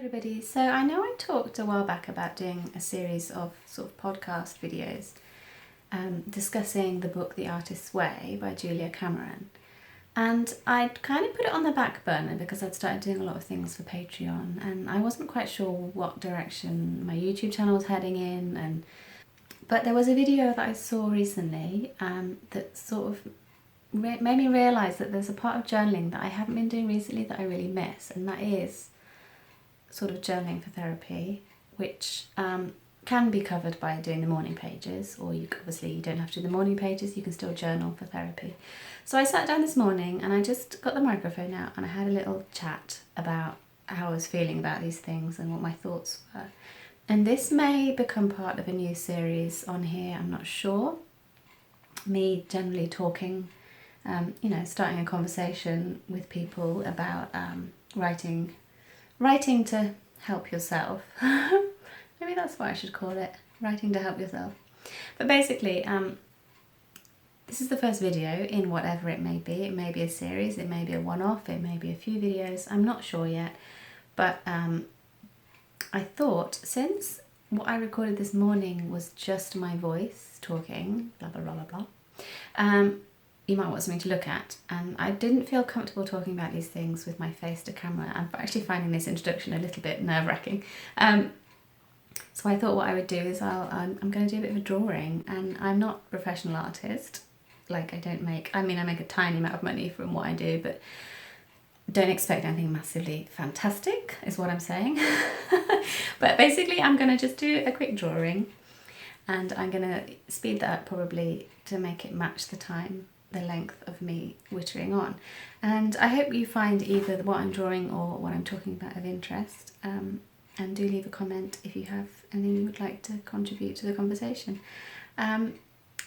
Everybody. So I know I talked a while back about doing a series of sort of podcast videos discussing the book The Artist's Way by Julia Cameron. And I'd kind of put it on the back burner because I'd started doing a lot of things for Patreon and I wasn't quite sure what direction my YouTube channel was heading in. But there was a video that I saw recently that sort of made me realise that there's a part of journaling that I haven't been doing recently that I really miss, and that is sort of journaling for therapy, which can be covered by doing the morning pages, or you don't have to do the morning pages, you can still journal for therapy. So I sat down this morning and I just got the microphone out and I had a little chat about how I was feeling about these things and what my thoughts were. And this may become part of a new series on here, I'm not sure. Me generally talking, starting a conversation with people about writing to help yourself. Maybe that's what I should call it, writing to help yourself. But basically, this is the first video in whatever it may be. It may be a series, it may be a one-off, it may be a few videos, I'm not sure yet. But I thought, since what I recorded this morning was just my voice talking, blah, blah, blah, blah, blah, you might want something to look at. And I didn't feel comfortable talking about these things with my face to camera. I'm actually finding this introduction a little bit nerve-wracking. So I thought what I would do is I'm going to do a bit of a drawing, and I'm not a professional artist. Like I make a tiny amount of money from what I do, but don't expect anything massively fantastic is what I'm saying. But basically I'm going to just do a quick drawing, and I'm going to speed that up probably to make it match the length of me wittering on. And I hope you find either what I'm drawing or what I'm talking about of interest. And do leave a comment if you have anything you would like to contribute to the conversation.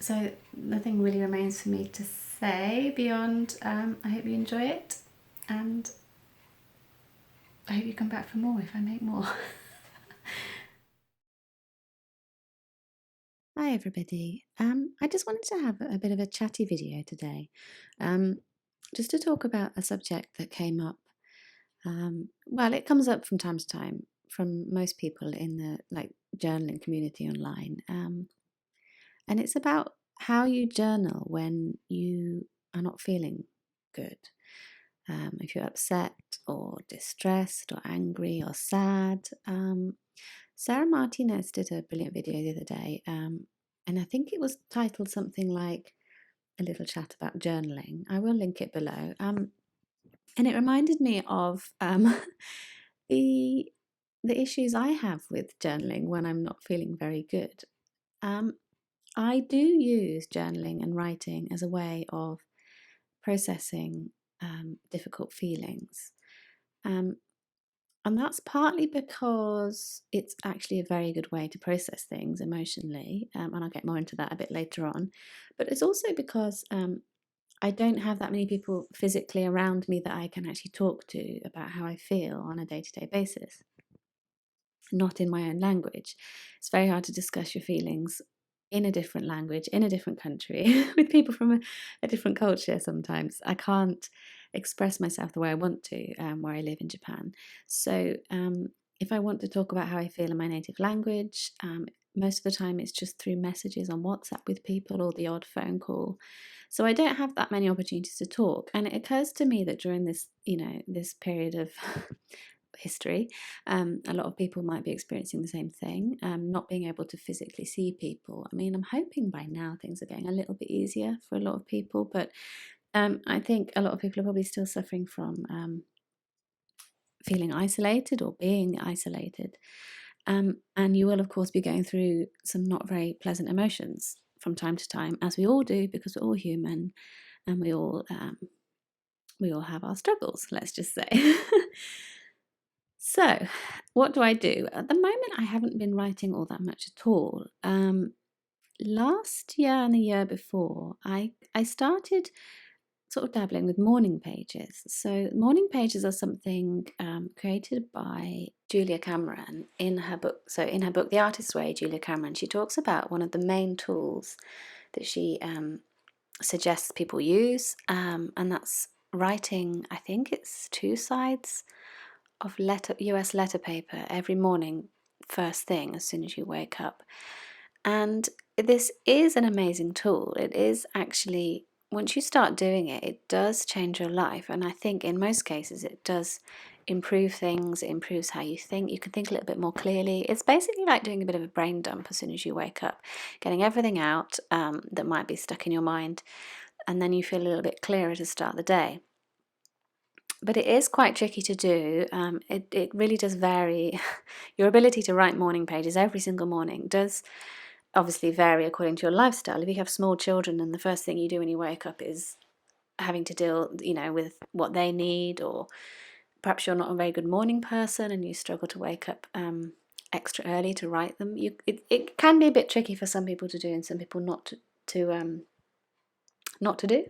So nothing really remains for me to say beyond I hope you enjoy it, and I hope you come back for more if I make more. Hi everybody. I just wanted to have a bit of a chatty video today, just to talk about a subject that came up. Well, it comes up from time to time from most people in the journaling community online, and it's about how you journal when you are not feeling good. If you're upset or distressed or angry or sad. Sarah Martinez did a brilliant video the other day, and I think it was titled something like A Little Chat About Journaling. I will link it below. And it reminded me of the issues I have with journaling when I'm not feeling very good. I do use journaling and writing as a way of processing difficult feelings. And that's partly because it's actually a very good way to process things emotionally, and I'll get more into that a bit later on. But it's also because I don't have that many people physically around me that I can actually talk to about how I feel on a day-to-day basis. Not in my own language. It's very hard to discuss your feelings in a different language, in a different country, with people from a different culture sometimes. I can't express myself the way I want to where I live in Japan. So if I want to talk about how I feel in my native language, most of the time it's just through messages on WhatsApp with people or the odd phone call. So I don't have that many opportunities to talk. And it occurs to me that during this, this period of history, a lot of people might be experiencing the same thing, not being able to physically see people. I mean, I'm hoping by now things are getting a little bit easier for a lot of people, but I think a lot of people are probably still suffering from feeling isolated or being isolated. And you will, of course, be going through some not very pleasant emotions from time to time, as we all do, because we're all human and we all have our struggles, let's just say. So, what do I do? At the moment, I haven't been writing all that much at all. Last year and the year before, I started sort of dabbling with morning pages. So, morning pages are something created by Julia Cameron in her book. So, in her book, The Artist's Way, Julia Cameron, she talks about one of the main tools that she suggests people use, and that's writing, I think it's 2 sides of US letter paper every morning, first thing, as soon as you wake up. And this is an amazing tool. It is actually, once you start doing it, it does change your life. And I think in most cases it does improve things. It improves how you think. You can think a little bit more clearly. It's basically like doing a bit of a brain dump as soon as you wake up, getting everything out that might be stuck in your mind, and then you feel a little bit clearer to start the day. But it is quite tricky to do. It really does vary. Your ability to write morning pages every single morning does obviously vary according to your lifestyle. If you have small children and the first thing you do when you wake up is having to deal, with what they need, or perhaps you're not a very good morning person and you struggle to wake up extra early to write them, it can be a bit tricky for some people to do and some people not to do.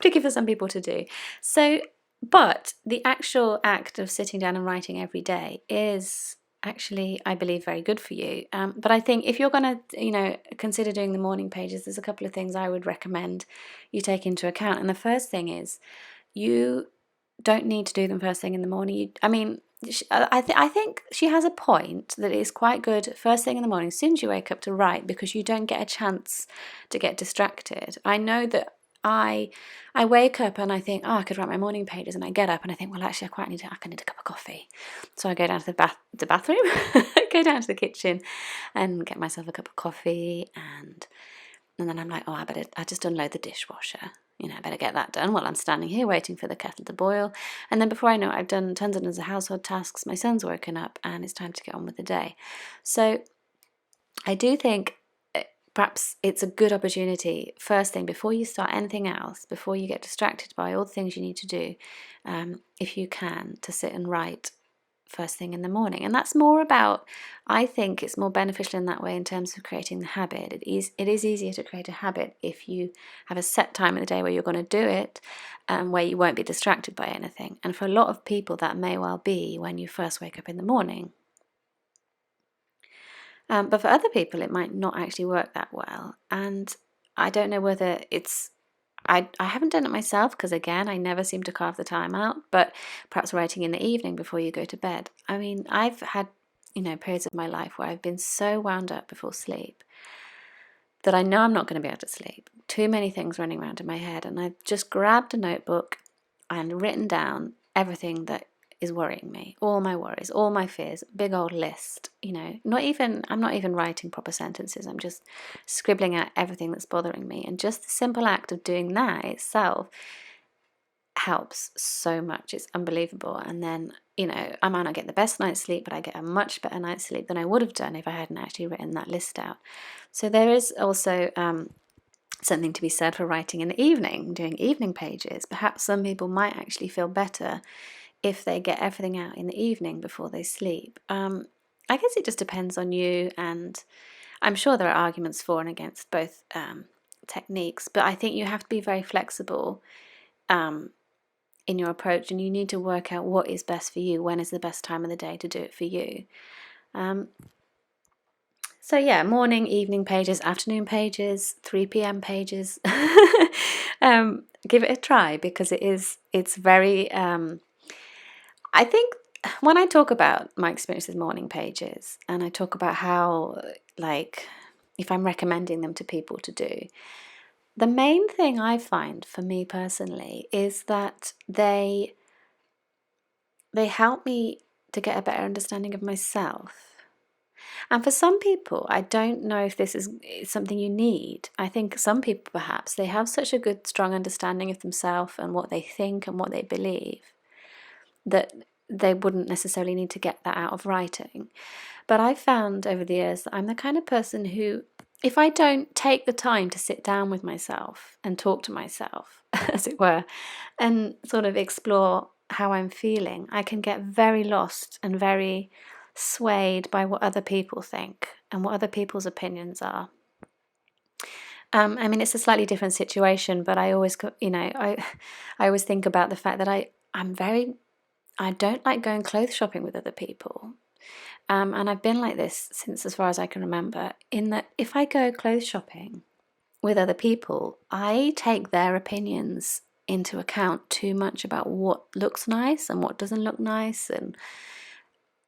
Tricky for some people to do. So, but the actual act of sitting down and writing every day is actually, I believe, very good for you. But I think if you're going to, consider doing the morning pages, there's a couple of things I would recommend you take into account. And the first thing is, you don't need to do them first thing in the morning. I think she has a point that is quite good first thing in the morning, as soon as you wake up, to write, because you don't get a chance to get distracted. I know that I wake up and I think, I could write my morning pages, and I get up and I think, well, actually, I need a cup of coffee. So I go down to the bathroom, go down to the kitchen, and get myself a cup of coffee, and then I'm like, I just unload the dishwasher. I better get that done while I'm standing here waiting for the kettle to boil. And then before I know it, I've done tons and tons of household tasks. My son's woken up and it's time to get on with the day. So I do think perhaps it's a good opportunity, first thing, before you start anything else, before you get distracted by all the things you need to do, if you can, to sit and write first thing in the morning. And that's more about, I think it's more beneficial in that way in terms of creating the habit. It is easier to create a habit if you have a set time in the day where you're going to do it, where you won't be distracted by anything. And for a lot of people, that may well be when you first wake up in the morning. But for other people, it might not actually work that well. And I don't know whether it's, I haven't done it myself, because again, I never seem to carve the time out, but perhaps writing in the evening before you go to bed. I mean, I've had, periods of my life where I've been so wound up before sleep that I know I'm not going to be able to sleep. Too many things running around in my head, and I've just grabbed a notebook and written down everything that is worrying me, all my worries, all my fears, big old list. I'm not even writing proper sentences. I'm just scribbling out everything that's bothering me. And just the simple act of doing that itself helps so much. It's unbelievable. And then, I might not get the best night's sleep, but I get a much better night's sleep than I would have done if I hadn't actually written that list out. So there is also something to be said for writing in the evening, doing evening pages. Perhaps some people might actually feel better if they get everything out in the evening before they sleep. I guess it just depends on you, and I'm sure there are arguments for and against both techniques, but I think you have to be very flexible in your approach, and you need to work out what is best for you, when is the best time of the day to do it for you. So yeah, morning, evening pages, afternoon pages, 3 p.m. pages. Give it a try, because it's very... I think when I talk about my experience with morning pages, and I talk about how, if I'm recommending them to people to do, the main thing I find for me personally is that they help me to get a better understanding of myself. And for some people, I don't know if this is something you need. I think some people, perhaps, they have such a good, strong understanding of themselves and what they think and what they believe, that they wouldn't necessarily need to get that out of writing. But I've found over the years that I'm the kind of person who, if I don't take the time to sit down with myself and talk to myself, as it were, and sort of explore how I'm feeling, I can get very lost and very swayed by what other people think and what other people's opinions are. It's a slightly different situation, but I always, I always think about the fact that I don't like going clothes shopping with other people. And I've been like this since as far as I can remember, in that if I go clothes shopping with other people, I take their opinions into account too much about what looks nice and what doesn't look nice. And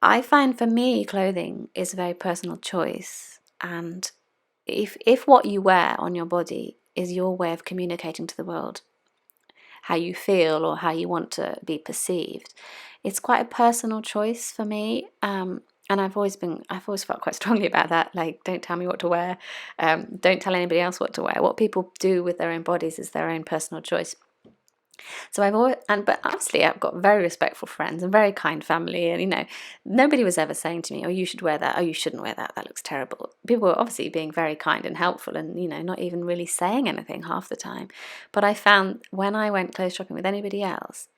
I find for me, clothing is a very personal choice. And if what you wear on your body is your way of communicating to the world how you feel or how you want to be perceived, it's quite a personal choice for me. And I've always felt quite strongly about that. Like, don't tell me what to wear. Don't tell anybody else what to wear. What people do with their own bodies is their own personal choice. So but obviously I've got very respectful friends and very kind family, and nobody was ever saying to me, "Oh, you should wear that. Oh, you shouldn't wear that. That looks terrible." People were obviously being very kind and helpful, and not even really saying anything half the time. But I found when I went clothes shopping with anybody else,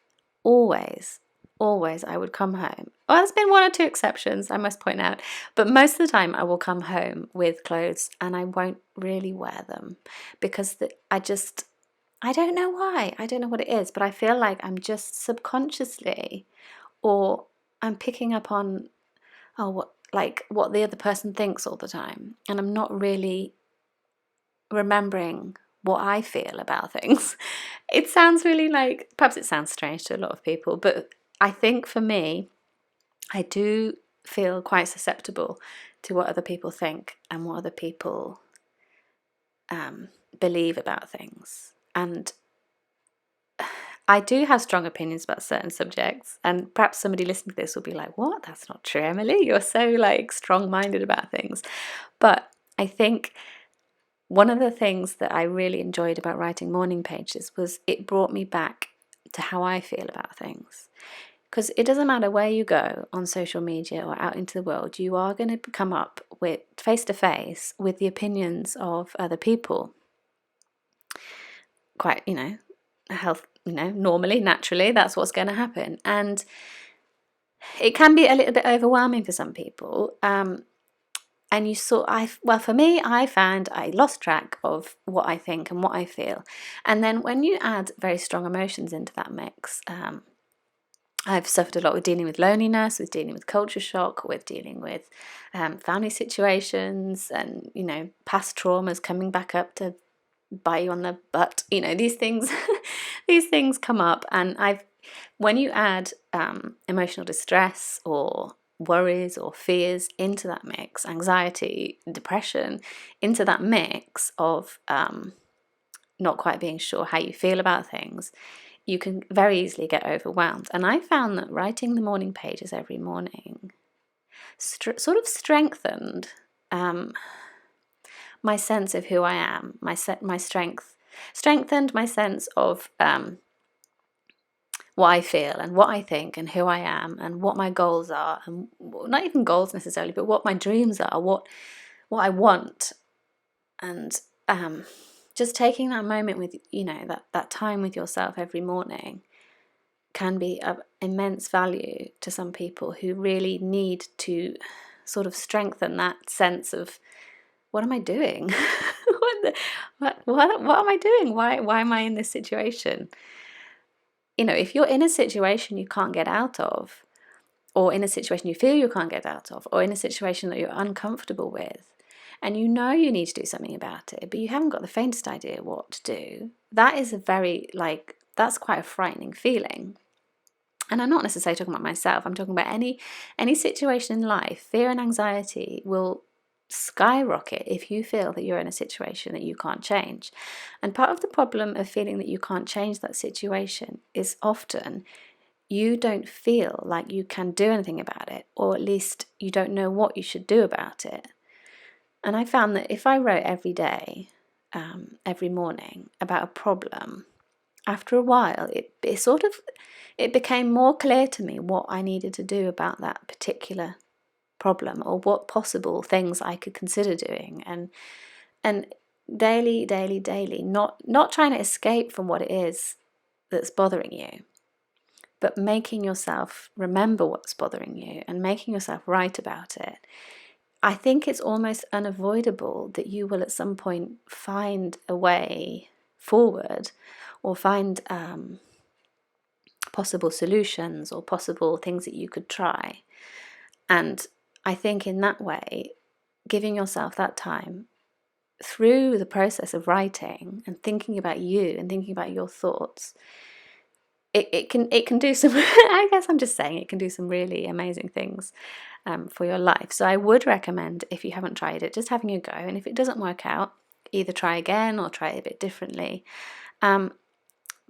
always I would come home. Well, there's been one or two exceptions, I must point out, but most of the time I will come home with clothes and I won't really wear them because I don't know why. I don't know what it is, but I feel like I'm just subconsciously, or I'm picking up on what the other person thinks all the time, and I'm not really remembering what I feel about things. It sounds really perhaps it sounds strange to a lot of people, but I think for me, I do feel quite susceptible to what other people think and what other people believe about things. And I do have strong opinions about certain subjects, and perhaps somebody listening to this will be like, "What? That's not true, Emily. You're so strong-minded about things." But I think one of the things that I really enjoyed about writing morning pages was it brought me back to how I feel about things. Because it doesn't matter where you go on social media or out into the world, you are going to come up with face to face with the opinions of other people. Quite, normally, naturally, that's what's going to happen. And it can be a little bit overwhelming for some people. And for me, I found I lost track of what I think and what I feel. And then when you add very strong emotions into that mix, I've suffered a lot with dealing with loneliness, with dealing with culture shock, with dealing with family situations and, past traumas coming back up to bite you on the butt. These things, these things come up. And when you add emotional distress or worries or fears into that mix, anxiety, depression, into that mix of not quite being sure how you feel about things, you can very easily get overwhelmed. And I found that writing the morning pages every morning sort of strengthened my sense of who I am, my strength, strengthened my sense of what I feel and what I think and who I am and what my goals are, and not even goals necessarily, but what my dreams are, what I want. And just taking that moment with, that time with yourself every morning can be of immense value to some people who really need to sort of strengthen that sense of, what am I doing? what am I doing? Why am I in this situation? If you're in a situation you can't get out of, or in a situation you feel you can't get out of, or in a situation that you're uncomfortable with, and you need to do something about it, but you haven't got the faintest idea what to do, that is that's quite a frightening feeling. And I'm not necessarily talking about myself, I'm talking about any situation in life. Fear and anxiety will skyrocket if you feel that you're in a situation that you can't change. And part of the problem of feeling that you can't change that situation is often you don't feel like you can do anything about it, or at least you don't know what you should do about it. And I found that if I wrote every day, every morning, about a problem, after a while it became more clear to me what I needed to do about that particular problem, or what possible things I could consider doing. And daily, not trying to escape from what it is that's bothering you, but making yourself remember what's bothering you and making yourself write about it. I think it's almost unavoidable that you will at some point find a way forward, or find possible solutions or possible things that you could try. And I think in that way, giving yourself that time through the process of writing and thinking about you and thinking about your thoughts, it can do some I guess I'm just saying it can do some really amazing things for your life. So I would recommend, if you haven't tried it, just having a go, and if it doesn't work out, either try again or try it a bit differently. But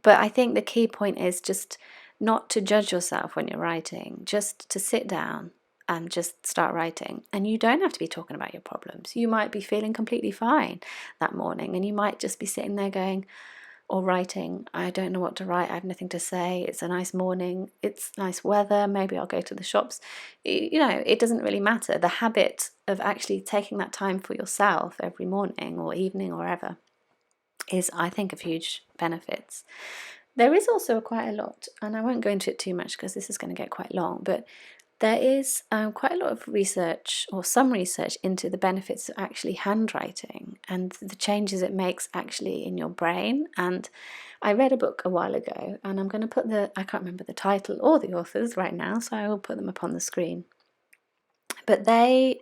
I think the key point is just not to judge yourself when you're writing, just to sit down and just start writing. And you don't have to be talking about your problems. You might be feeling completely fine that morning, and you might just be sitting there going, or writing, I don't know what to write, I have nothing to say, it's a nice morning, it's nice weather, maybe I'll go to the shops. You know, it doesn't really matter. The habit of actually taking that time for yourself every morning or evening or wherever is, I think, of huge benefits. There is also quite a lot, and I won't go into it too much because this is going to get quite long, but there is quite a lot of research, or some research, into the benefits of actually handwriting and the changes it makes actually in your brain. And I read a book a while ago, and I'm going to put I can't remember the title or the authors right now, so I will put them up on the screen. But their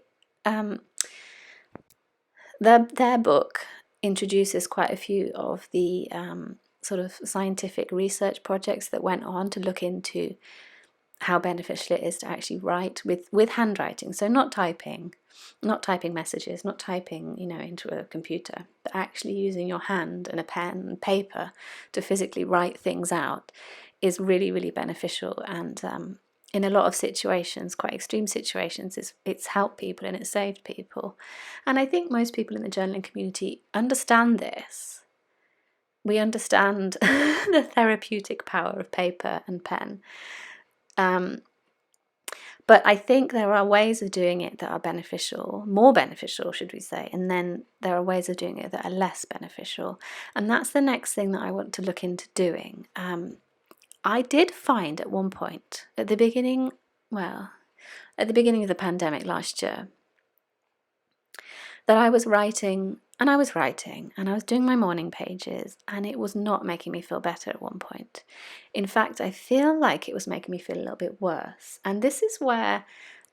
book introduces quite a few of the sort of scientific research projects that went on to look into how beneficial it is to actually write with handwriting. So not typing messages, not typing, into a computer, but actually using your hand and a pen and paper to physically write things out is really, really beneficial. And in a lot of situations, quite extreme situations, it's helped people and it's saved people. And I think most people in the journaling community understand this. We understand the therapeutic power of paper and pen. But I think there are ways of doing it that are beneficial, more beneficial, should we say, and then there are ways of doing it that are less beneficial. And that's the next thing that I want to look into doing. I did find at one point, at the beginning of the pandemic last year, that I was writing and I was doing my morning pages, and it was not making me feel better at one point. In fact, I feel like it was making me feel a little bit worse. And this is where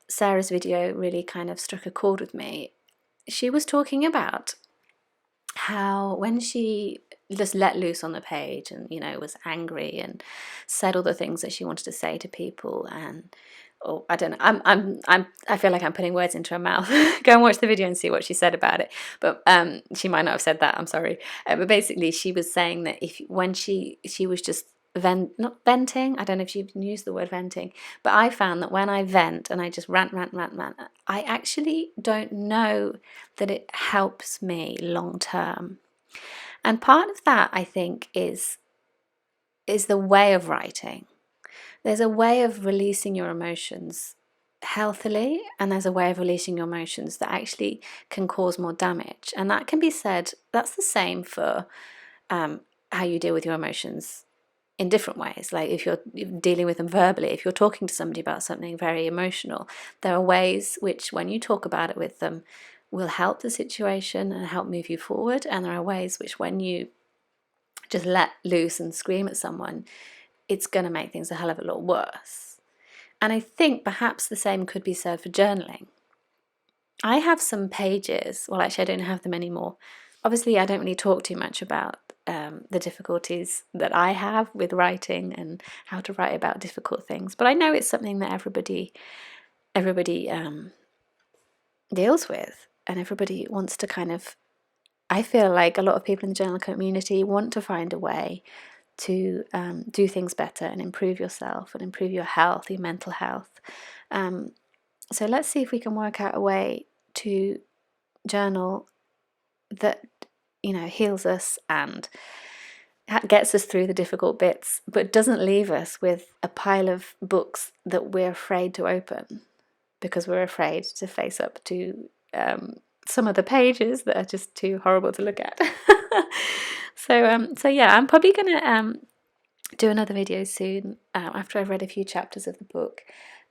Sarah's video really kind of struck a chord with me. She was talking about how when she just let loose on the page and, was angry and said all the things that she wanted to say to people, and I don't know, I feel like I'm putting words into her mouth. Go and watch the video and see what she said about it. But she might not have said that, I'm sorry. But basically she was saying that when she was just not venting, I don't know if she even used the word venting, but I found that when I vent and I just rant, I actually don't know that it helps me long term. And part of that, I think, is the way of writing. There's a way of releasing your emotions healthily, and there's a way of releasing your emotions that actually can cause more damage. And that can be said, that's the same for how you deal with your emotions in different ways. Like if you're dealing with them verbally, if you're talking to somebody about something very emotional, there are ways which, when you talk about it with them, will help the situation and help move you forward. And there are ways which, when you just let loose and scream at someone, it's going to make things a hell of a lot worse. And I think perhaps the same could be said for journaling. I have some pages, well, actually I don't have them anymore. Obviously I don't really talk too much about the difficulties that I have with writing and how to write about difficult things, but I know it's something that everybody deals with, and everybody wants to kind of, I feel like a lot of people in the journal community want to find a way to do things better and improve yourself and improve your health, your mental health. So let's see if we can work out a way to journal that, heals us and gets us through the difficult bits, but doesn't leave us with a pile of books that we're afraid to open because we're afraid to face up to some of the pages that are just too horrible to look at. So yeah, I'm probably gonna do another video soon after I've read a few chapters of the book,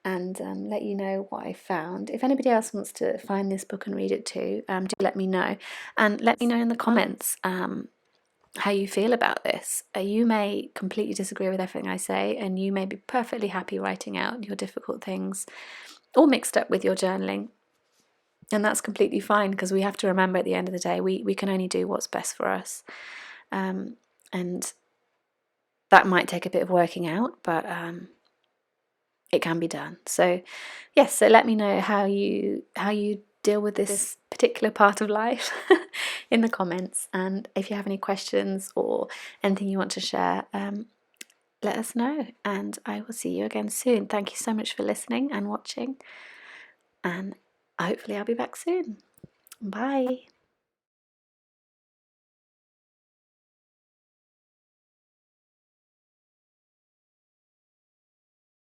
and let you know what I found. If anybody else wants to find this book and read it too, do let me know, and let me know in the comments how you feel about this. You may completely disagree with everything I say, and you may be perfectly happy writing out your difficult things, all mixed up with your journaling. And that's completely fine, because we have to remember at the end of the day, we can only do what's best for us. And that might take a bit of working out, but it can be done. So yes, so let me know how you deal with this particular part of life in the comments. And if you have any questions or anything you want to share, let us know, and I will see you again soon. Thank you so much for listening and watching, and hopefully I'll be back soon. Bye.